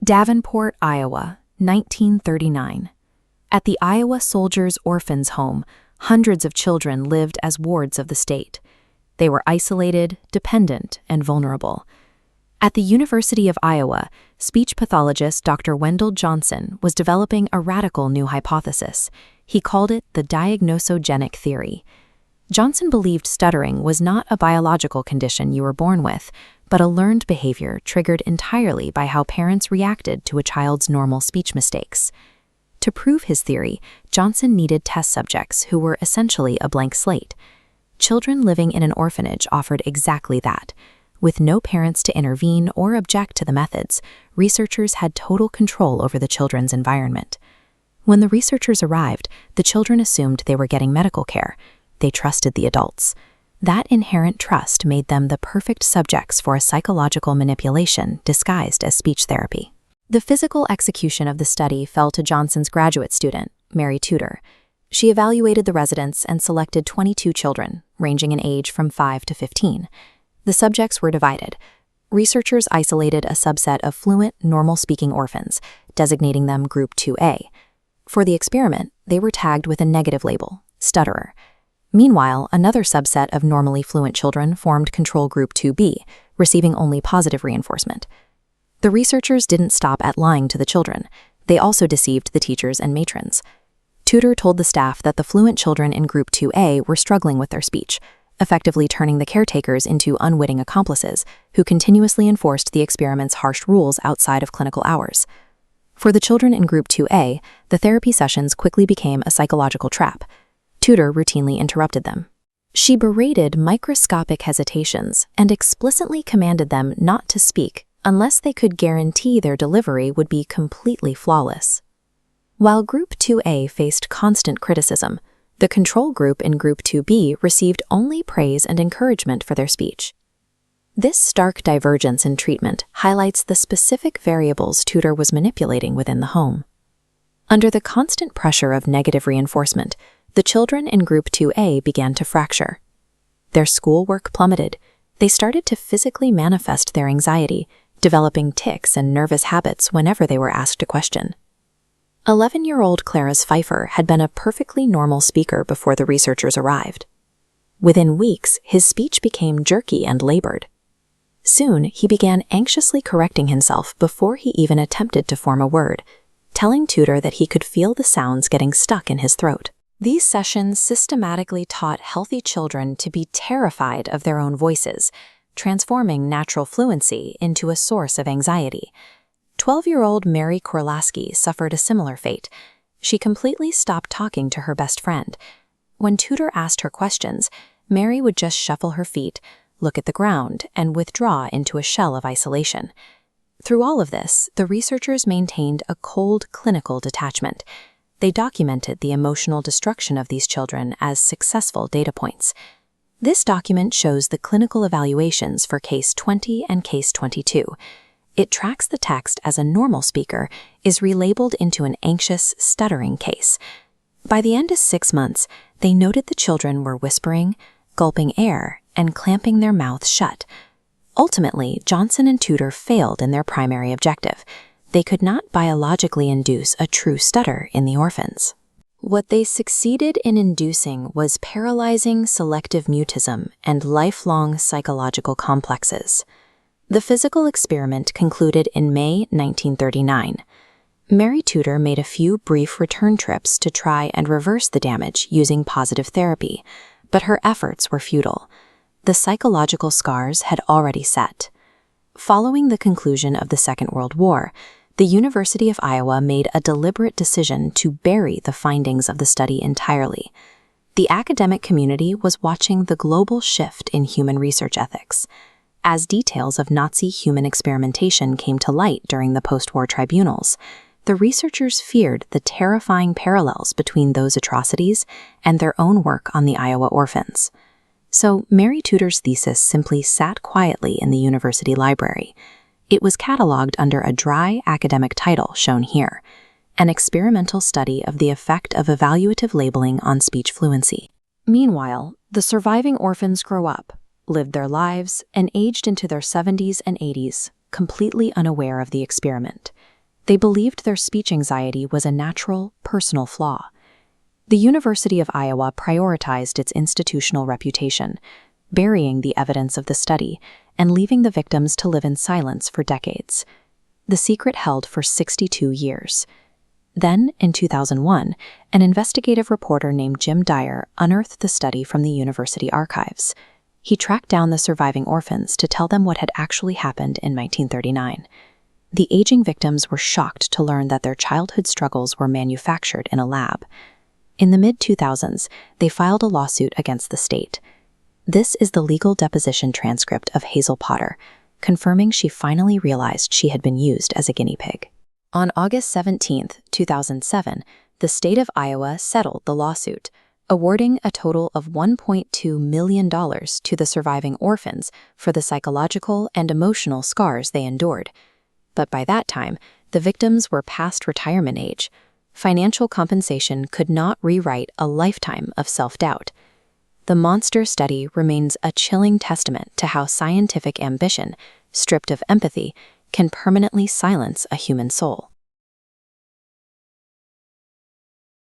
Davenport, Iowa, 1939. At the Iowa Soldiers' Orphans' Home, hundreds of children lived as wards of the state. They were isolated, dependent, and vulnerable. At the University of Iowa, speech pathologist Dr. Wendell Johnson was developing a radical new hypothesis. He called it the diagnosogenic theory. Johnson believed stuttering was not a biological condition you were born with, but a learned behavior triggered entirely by how parents reacted to a child's normal speech mistakes. To prove his theory, Johnson needed test subjects who were essentially a blank slate. Children living in an orphanage offered exactly that. With no parents to intervene or object to the methods, researchers had total control over the children's environment. When the researchers arrived, the children assumed they were getting medical care. They trusted the adults. That inherent trust made them the perfect subjects for a psychological manipulation disguised as speech therapy. The physical execution of the study fell to Johnson's graduate student, Mary Tudor. She evaluated the residents and selected 22 children, ranging in age from 5 to 15. The subjects were divided. Researchers isolated a subset of fluent, normal-speaking orphans, designating them Group 2A. For the experiment, they were tagged with a negative label, stutterer. Meanwhile, another subset of normally fluent children formed Control Group 2B, receiving only positive reinforcement. The researchers didn't stop at lying to the children. They also deceived the teachers and matrons. Tudor told the staff that the fluent children in Group 2A were struggling with their speech, effectively turning the caretakers into unwitting accomplices who continuously enforced the experiment's harsh rules outside of clinical hours. For the children in Group 2A, the therapy sessions quickly became a psychological trap. Tudor routinely interrupted them. She berated microscopic hesitations and explicitly commanded them not to speak unless they could guarantee their delivery would be completely flawless. While Group 2A faced constant criticism, the control group in Group 2B received only praise and encouragement for their speech. This stark divergence in treatment highlights the specific variables Tudor was manipulating within the home. Under the constant pressure of negative reinforcement, the children in Group 2A began to fracture. Their schoolwork plummeted. They started to physically manifest their anxiety, developing tics and nervous habits whenever they were asked a question. 11-year-old Clarence Pfeiffer had been a perfectly normal speaker before the researchers arrived. Within weeks, his speech became jerky and labored. Soon, he began anxiously correcting himself before he even attempted to form a word, telling Tudor that he could feel the sounds getting stuck in his throat. These sessions systematically taught healthy children to be terrified of their own voices, transforming natural fluency into a source of anxiety. 12-year-old Mary Korlaski suffered a similar fate. She completely stopped talking to her best friend. When Tudor asked her questions, Mary would just shuffle her feet, look at the ground, and withdraw into a shell of isolation. Through all of this, the researchers maintained a cold clinical detachment. They documented the emotional destruction of these children as successful data points. This document shows the clinical evaluations for Case 20 and Case 22. It tracks the text as a normal speaker is relabeled into an anxious, stuttering case. By the end of 6 months, they noted the children were whispering, gulping air, and clamping their mouths shut. Ultimately, Johnson and Tudor failed in their primary objective. They could not biologically induce a true stutter in the orphans. What they succeeded in inducing was paralyzing selective mutism and lifelong psychological complexes. The physical experiment concluded in May 1939. Mary Tudor made a few brief return trips to try and reverse the damage using positive therapy, but her efforts were futile. The psychological scars had already set. Following the conclusion of the Second World War, the University of Iowa made a deliberate decision to bury the findings of the study entirely. The academic community was watching the global shift in human research ethics. As details of Nazi human experimentation came to light during the post-war tribunals, the researchers feared the terrifying parallels between those atrocities and their own work on the Iowa orphans. So Mary Tudor's thesis simply sat quietly in the university library. It was cataloged under a dry academic title shown here, An Experimental Study of the Effect of Evaluative Labeling on Speech Fluency. Meanwhile, the surviving orphans grow up, lived their lives, and aged into their 70s and 80s, completely unaware of the experiment. They believed their speech anxiety was a natural, personal flaw. The University of Iowa prioritized its institutional reputation, burying the evidence of the study and leaving the victims to live in silence for decades. The secret held for 62 years. Then, in 2001, an investigative reporter named Jim Dyer unearthed the study from the university archives. He tracked down the surviving orphans to tell them what had actually happened in 1939. The aging victims were shocked to learn that their childhood struggles were manufactured in a lab. In the mid-2000s, they filed a lawsuit against the state. This is the legal deposition transcript of Hazel Potter, confirming she finally realized she had been used as a guinea pig. On August 17, 2007, the state of Iowa settled the lawsuit, awarding a total of $1.2 million to the surviving orphans for the psychological and emotional scars they endured. But by that time, the victims were past retirement age. Financial compensation could not rewrite a lifetime of self-doubt. The monster study remains a chilling testament to how scientific ambition, stripped of empathy, can permanently silence a human soul.